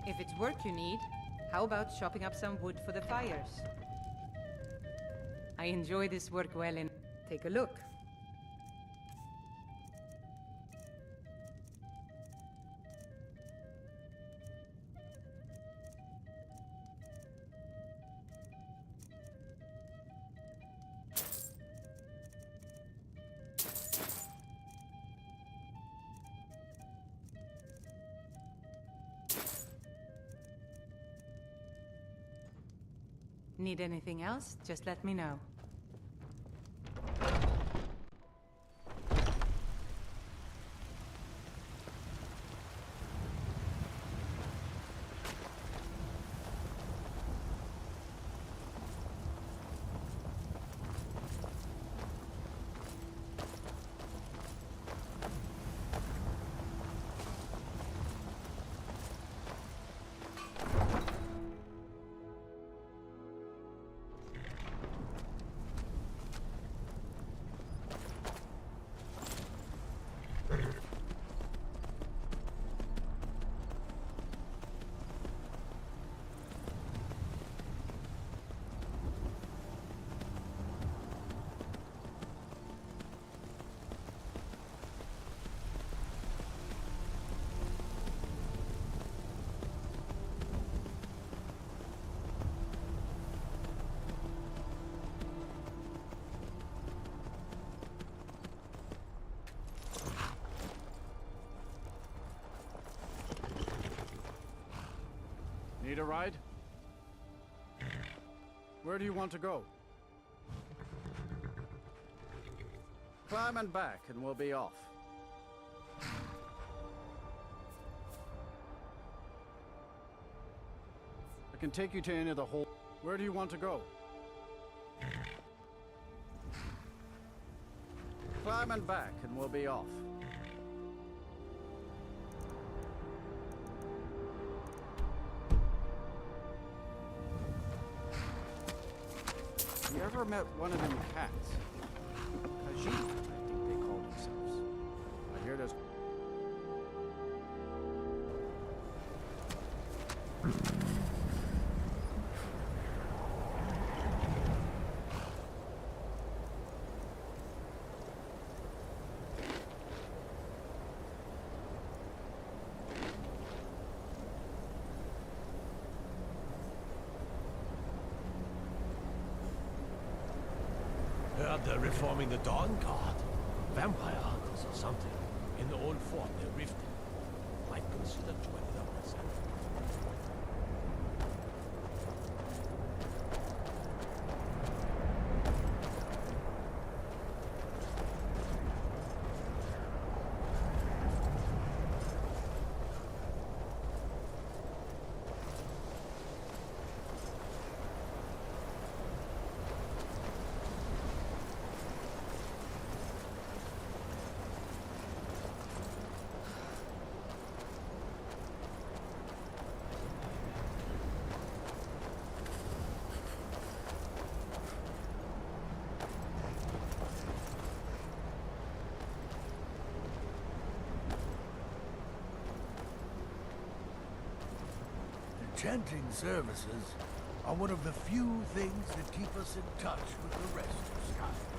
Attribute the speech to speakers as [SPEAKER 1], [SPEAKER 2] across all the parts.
[SPEAKER 1] If it's work you need, how about chopping up some wood for the fires? I enjoy this work well and take a look. Need anything else? Just let me know.
[SPEAKER 2] Need a ride? Where do you want to go? Climb and back and we'll be off. I can take you to any of the whole... Where do you want to go? Climb and back and we'll be off. You ever met one of them cats? Khajiit, I think they call themselves. I hear there's...
[SPEAKER 3] Heard they're reforming the Dawn Guard. Vampire hunters or something. In the old fort they're rifting. Might consider joining up myself.
[SPEAKER 4] Enchanting services are one of the few things that keep us in touch with the rest of Skyrim.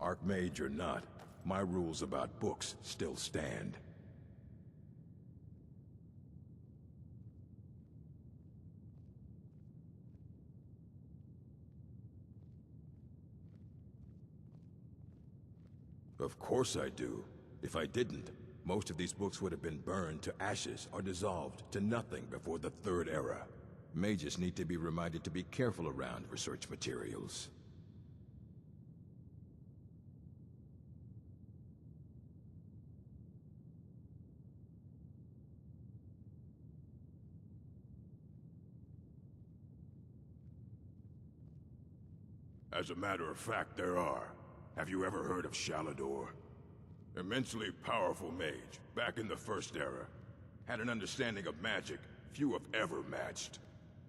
[SPEAKER 5] Archmage or not, my rules about books still stand. Of course I do. If I didn't, most of these books would have been burned to ashes or dissolved to nothing before the Third Era. Mages need to be reminded to be careful around research materials.
[SPEAKER 6] As a matter of fact, there are. Have you ever heard of Shalador? Immensely powerful mage, back in the First Era. Had an understanding of magic few have ever matched.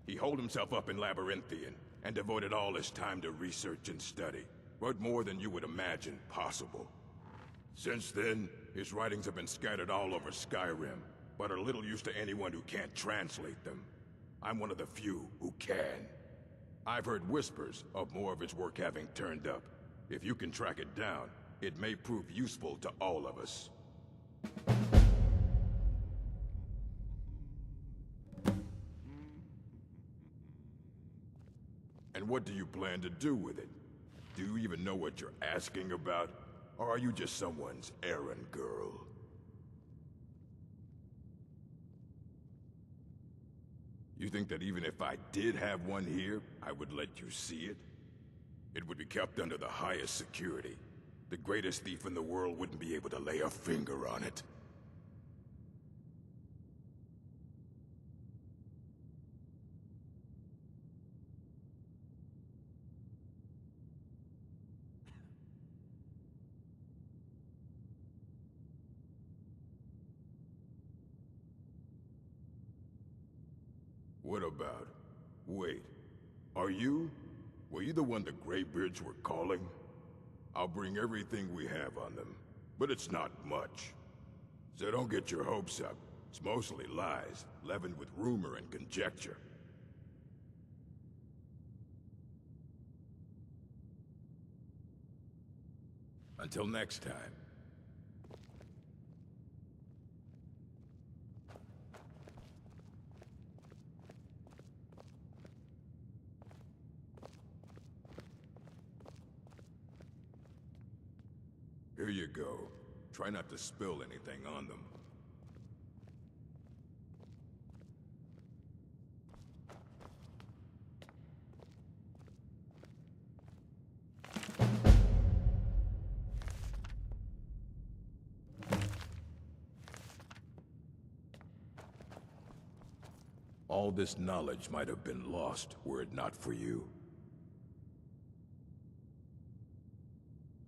[SPEAKER 6] He holed himself up in Labyrinthian, and devoted all his time to research and study. But more than you would imagine possible. Since then, his writings have been scattered all over Skyrim, but are little use to anyone who can't translate them. I'm one of the few who can. I've heard whispers of more of his work having turned up. If you can track it down, it may prove useful to all of us. And what do you plan to do with it? Do you even know what you're asking about? Or are you just someone's errand girl? You think that even if I did have one here, I would let you see it? It would be kept under the highest security. The greatest thief in the world wouldn't be able to lay a finger on it. What about... Wait. Were you the one the Greybeards were calling? I'll bring everything we have on them, but it's not much. So don't get your hopes up. It's mostly lies, leavened with rumor and conjecture. Until next time. Here you go. Try not to spill anything on them. All this knowledge might have been lost were it not for you.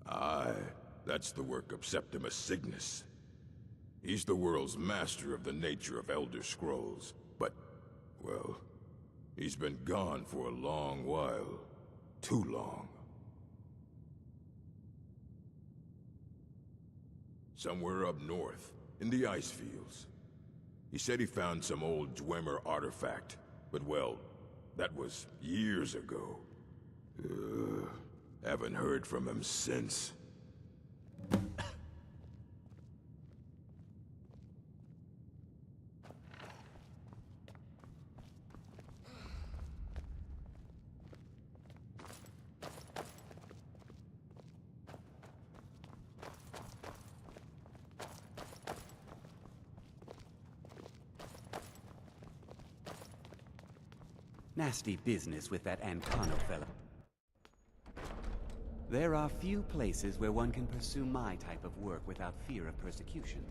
[SPEAKER 6] Aye. That's the work of Septimus Cygnus. He's the world's master of the nature of Elder Scrolls, but, well, he's been gone for a long while. Too long. Somewhere up north, in the ice fields. He said he found some old Dwemer artifact, but well, that was years ago. Haven't heard from him since.
[SPEAKER 7] Nasty business with that Ancano fella. There are few places where one can pursue my type of work without fear of persecution.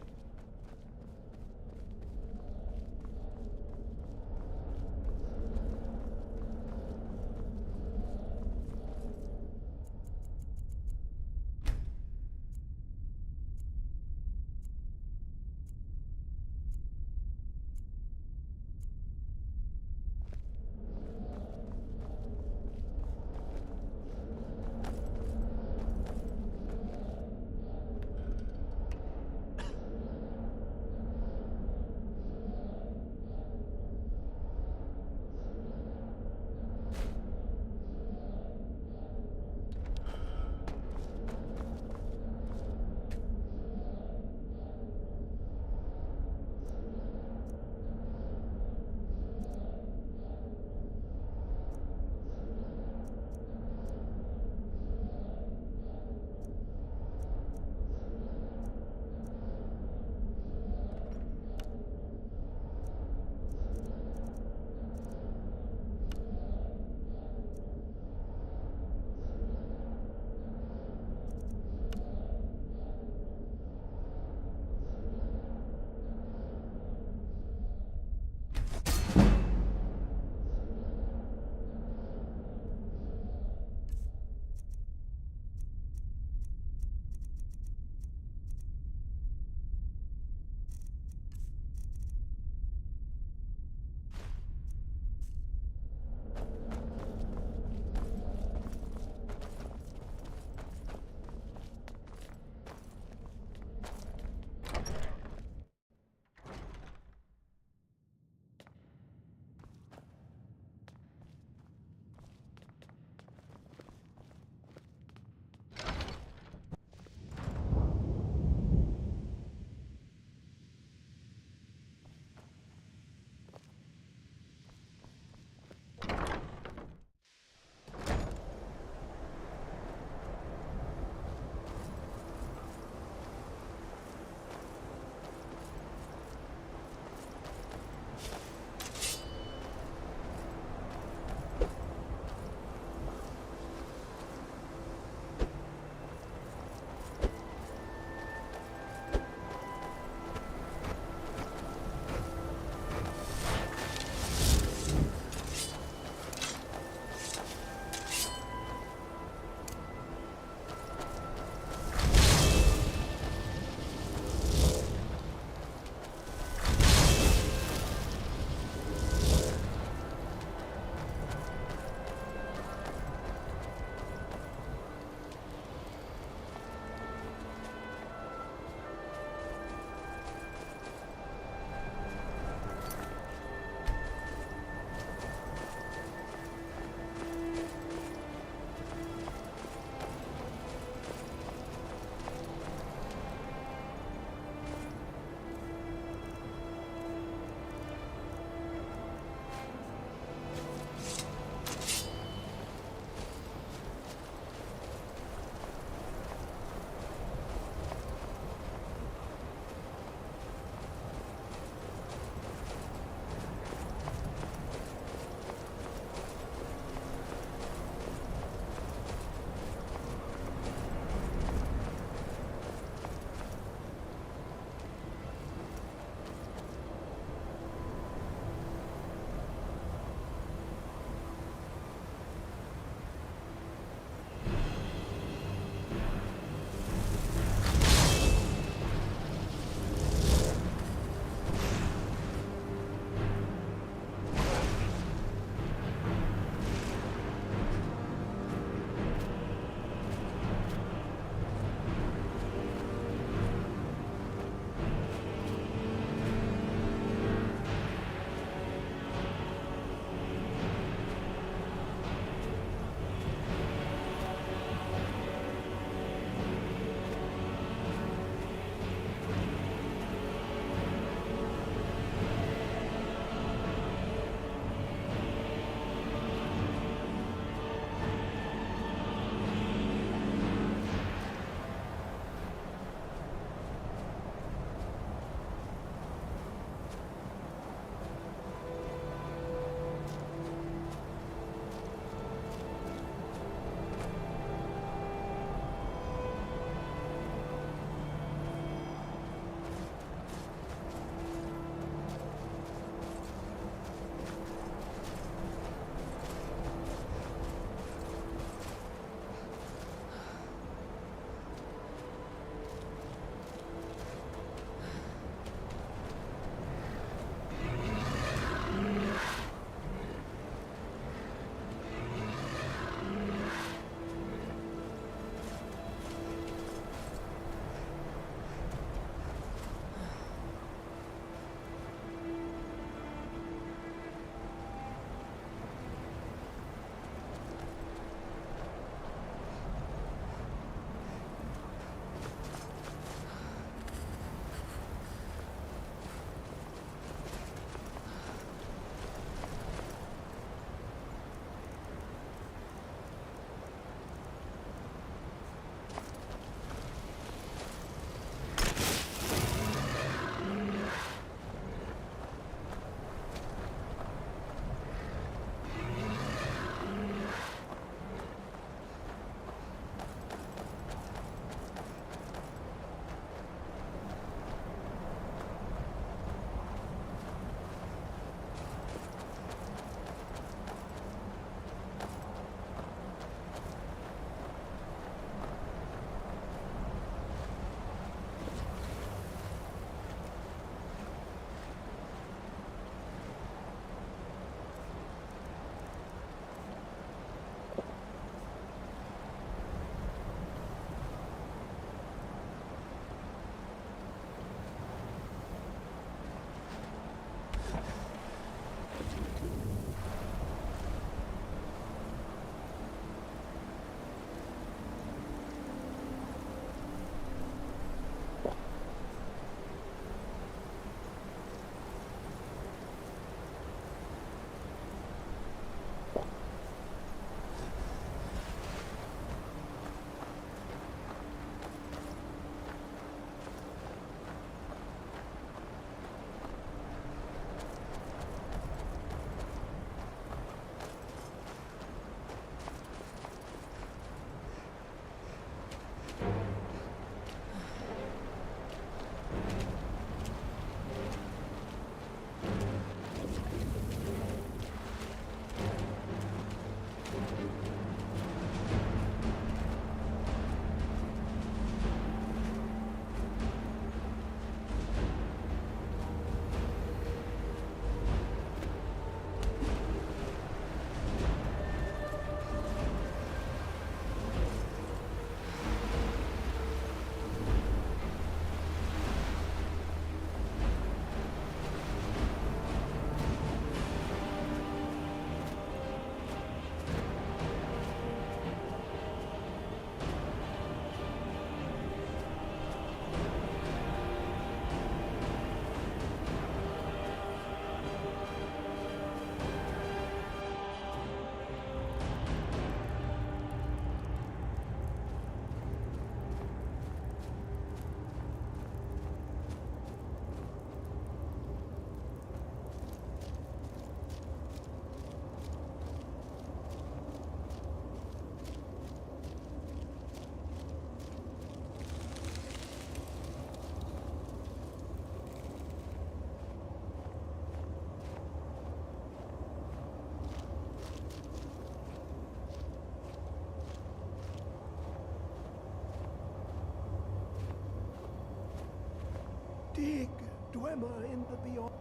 [SPEAKER 4] Dig Dwemer in the beyond.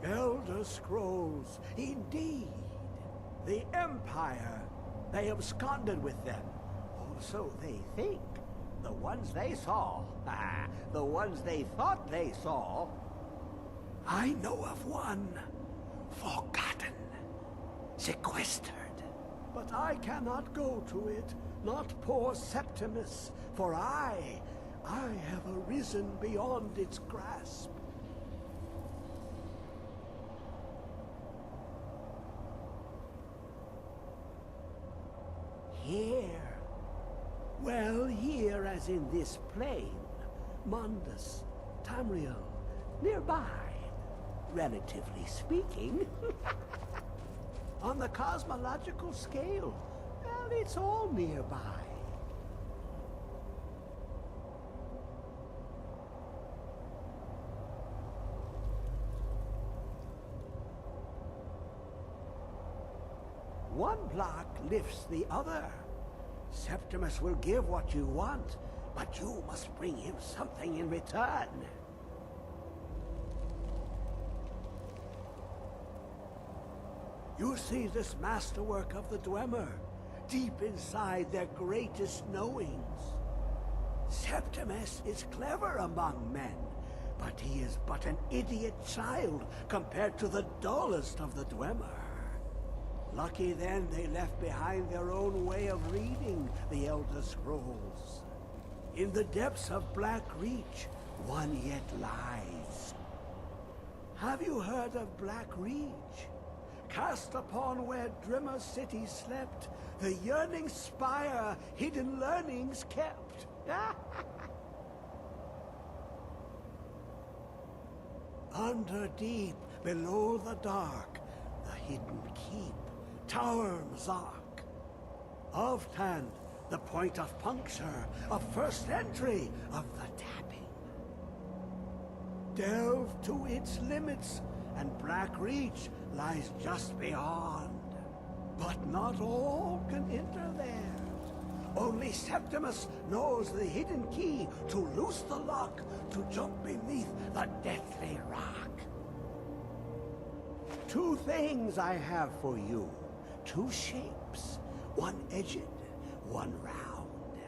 [SPEAKER 4] Elder Scrolls, indeed. The Empire. They absconded with them. Or so they think. The ones they saw. The ones they thought they saw. I know of one. Forgotten. Sequestered. But I cannot go to it. Not poor Septimus. For I have arisen beyond its grasp. Here. Well, here as in this plain. Mundus, Tamriel, nearby. Relatively speaking. On the cosmological scale, well, it's all nearby. One block lifts the other. Septimus will give what you want, but you must bring him something in return. You see this masterwork of the Dwemer, deep inside their greatest knowings. Septimus is clever among men, but he is but an idiot child compared to the dullest of the Dwemer. Lucky then they left behind their own way of reading the Elder Scrolls. In the depths of Black Reach, one yet lies. Have you heard of Black Reach? Cast upon where Drimmer City slept, the yearning spire hidden learnings kept. Under deep, below the dark, the hidden keep, Tower Mzark. Oftand, the point of puncture, of first entry, of the tapping. Delve to its limits, and Black Reach lies just beyond. But not all can enter there. Only Septimus knows the hidden key to loose the lock, to jump beneath the deathly rock. Two things I have for you. Two shapes. One edged, one round.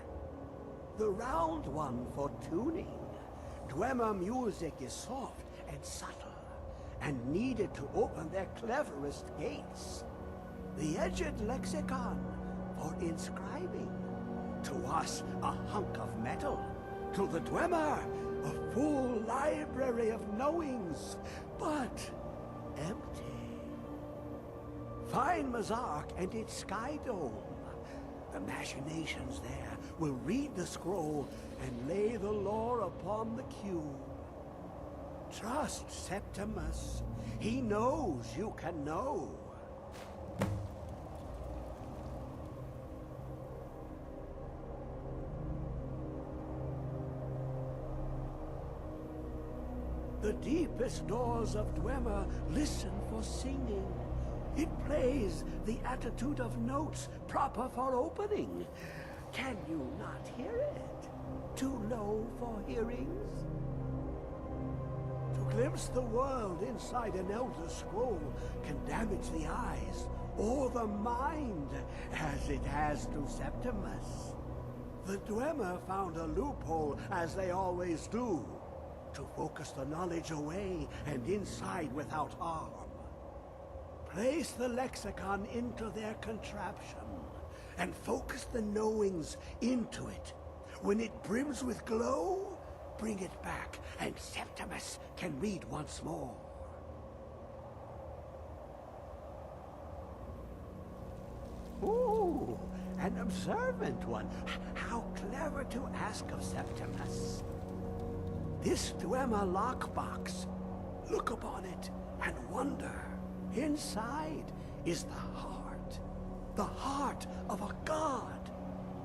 [SPEAKER 4] The round one for tuning. Dwemer music is soft and subtle, and needed to open their cleverest gates. The edged lexicon for inscribing. To us, a hunk of metal. To the Dwemer, a full library of knowings, but empty. Find Mzark and its sky dome. The machinations there will read the scroll and lay the lore upon the cube. Trust Septimus. He knows you can know. The deepest doors of Dwemer listen for singing. It plays the attitude of notes proper for opening. Can you not hear it? Too low for hearings? To glimpse the world inside an Elder Scroll can damage the eyes or the mind, as it has to Septimus. The Dwemer found a loophole, as they always do, to focus the knowledge away and inside without harm. Place the lexicon into their contraption, and focus the knowings into it. When it brims with glow, bring it back, and Septimus can read once more. Ooh, an observant one. How clever to ask of Septimus. This Dwemer lockbox. Look upon it and wonder. Inside is the heart of a god,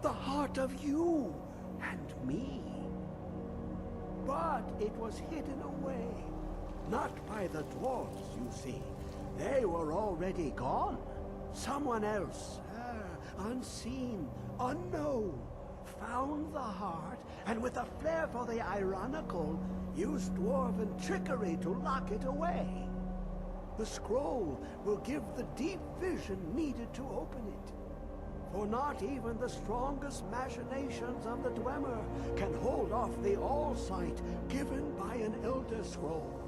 [SPEAKER 4] the heart of you and me. But it was hidden away, not by the dwarves, you see. They were already gone. Someone else, unseen, unknown, found the heart and with a flair for the ironical, use dwarven trickery to lock it away. The scroll will give the deep vision needed to open it. For not even the strongest machinations of the Dwemer can hold off the all-sight given by an Elder Scroll.